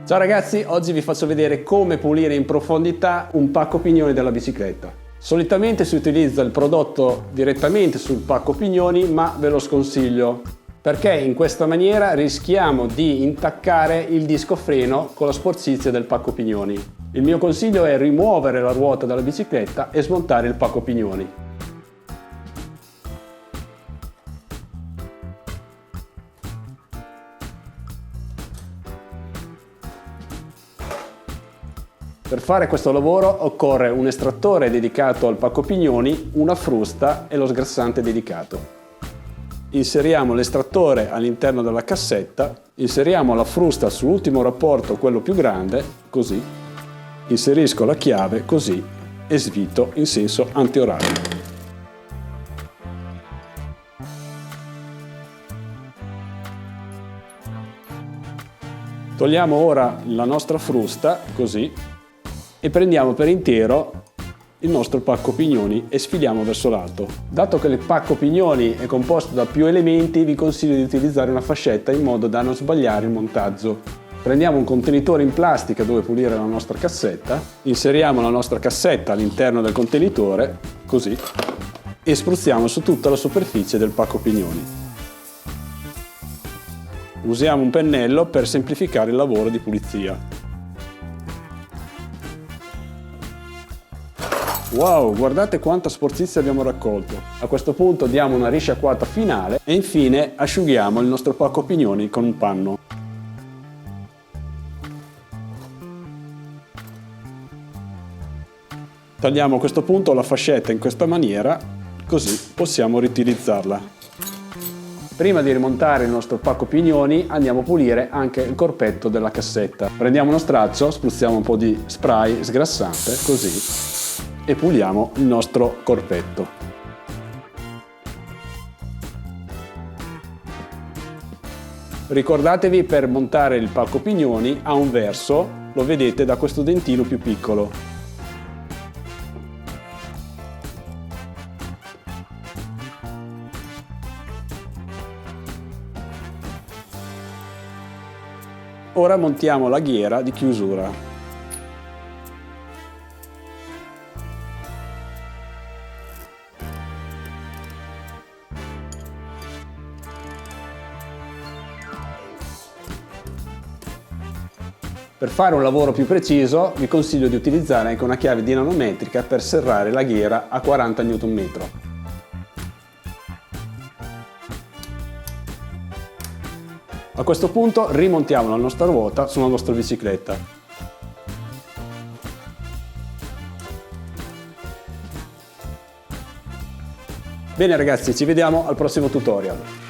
Ciao ragazzi, oggi vi faccio vedere come pulire in profondità un pacco pignoni della bicicletta. Solitamente si utilizza il prodotto direttamente sul pacco pignoni, ma ve lo sconsiglio perché in questa maniera rischiamo di intaccare il disco freno con la sporcizia del pacco pignoni. Il mio consiglio è rimuovere la ruota dalla bicicletta e smontare il pacco pignoni. Per fare questo lavoro occorre un estrattore dedicato al pacco pignoni, una frusta e lo sgrassante dedicato. Inseriamo l'estrattore all'interno della cassetta, inseriamo la frusta sull'ultimo rapporto, quello più grande, così, inserisco la chiave così e svito in senso antiorario. Togliamo ora la nostra frusta, così, e prendiamo per intero il nostro pacco pignoni e sfiliamo verso l'alto. Dato che il pacco pignoni è composto da più elementi, vi consiglio di utilizzare una fascetta in modo da non sbagliare il montaggio. Prendiamo un contenitore in plastica dove pulire la nostra cassetta, inseriamo la nostra cassetta all'interno del contenitore, così, e spruzziamo su tutta la superficie del pacco pignoni. Usiamo un pennello per semplificare il lavoro di pulizia. Wow, guardate quanta sporcizia abbiamo raccolto. A questo punto diamo una risciacquata finale e infine asciughiamo il nostro pacco pignoni con un panno. Tagliamo a questo punto la fascetta in questa maniera, così possiamo riutilizzarla. Prima di rimontare il nostro pacco pignoni andiamo a pulire anche il corpetto della cassetta. Prendiamo uno straccio, spruzziamo un po' di spray sgrassante, così, e puliamo il nostro corpetto. Ricordatevi, per montare il pacco pignoni a un verso, lo vedete da questo dentino più piccolo. Ora montiamo la ghiera di chiusura. Per fare un lavoro più preciso vi consiglio di utilizzare anche una chiave dinamometrica per serrare la ghiera a 40 Nm. A questo punto rimontiamo la nostra ruota sulla nostra bicicletta. Bene ragazzi, ci vediamo al prossimo tutorial.